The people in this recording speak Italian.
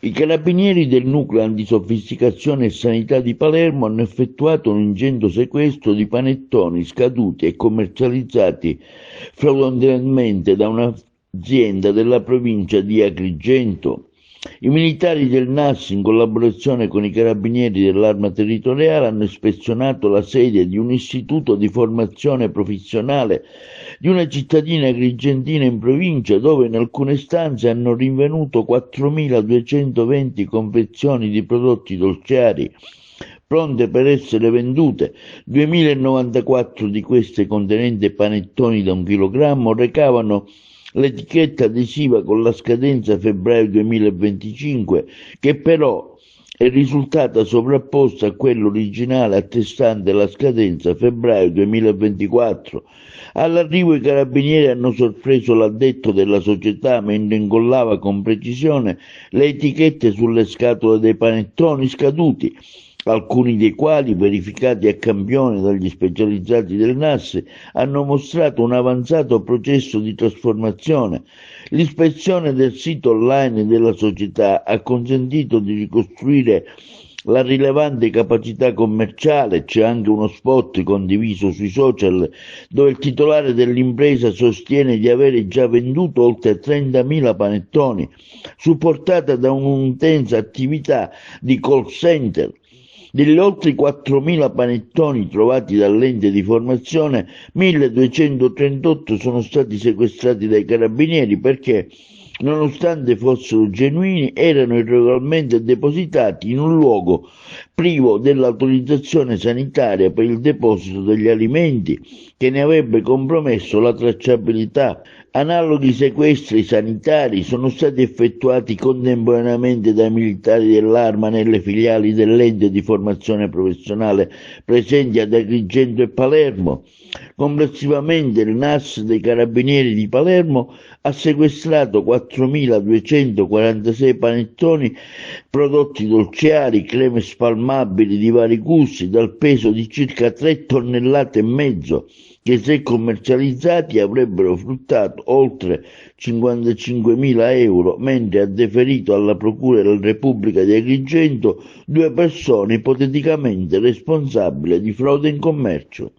I carabinieri del nucleo antisofisticazione e sanità di Palermo hanno effettuato un ingente sequestro di panettoni scaduti e commercializzati fraudolentemente da un'azienda della provincia di Agrigento. I militari del NAS, in collaborazione con i carabinieri dell'Arma Territoriale, hanno ispezionato la sede di un istituto di formazione professionale di una cittadina agrigentina in provincia, dove in alcune stanze hanno rinvenuto 4.220 confezioni di prodotti dolciari pronte per essere vendute. 2.094 di queste, contenenti panettoni da 1 chilogrammo, recavano l'etichetta adesiva con la scadenza febbraio 2025, che però è risultata sovrapposta a quella originale attestante la scadenza febbraio 2024. All'arrivo i carabinieri hanno sorpreso l'addetto della società mentre incollava con precisione le etichette sulle scatole dei panettoni scaduti, alcuni dei quali, verificati a campione dagli specializzati del NAS, hanno mostrato un avanzato processo di trasformazione. L'ispezione del sito online della società ha consentito di ricostruire la rilevante capacità commerciale. C'è anche uno spot condiviso sui social dove il titolare dell'impresa sostiene di avere già venduto oltre 30.000 panettoni, supportata da un'intensa attività di call center. Degli oltre 4.000 panettoni trovati dall'ente di formazione, 1.238 sono stati sequestrati dai carabinieri perché, nonostante fossero genuini, erano irregolarmente depositati in un luogo privo dell'autorizzazione sanitaria per il deposito degli alimenti, che ne avrebbe compromesso la tracciabilità. Analoghi sequestri sanitari sono stati effettuati contemporaneamente dai militari dell'Arma nelle filiali dell'ente di formazione professionale presenti ad Agrigento e Palermo. Complessivamente il NAS dei Carabinieri di Palermo ha sequestrato 4.246 panettoni, prodotti dolciari, creme spalmabili di vari gusti, dal peso di circa 3 tonnellate e mezzo, che se commercializzati avrebbero fruttato oltre 55.000 euro, mentre ha deferito alla Procura della Repubblica di Agrigento 2 persone ipoteticamente responsabili di frode in commercio.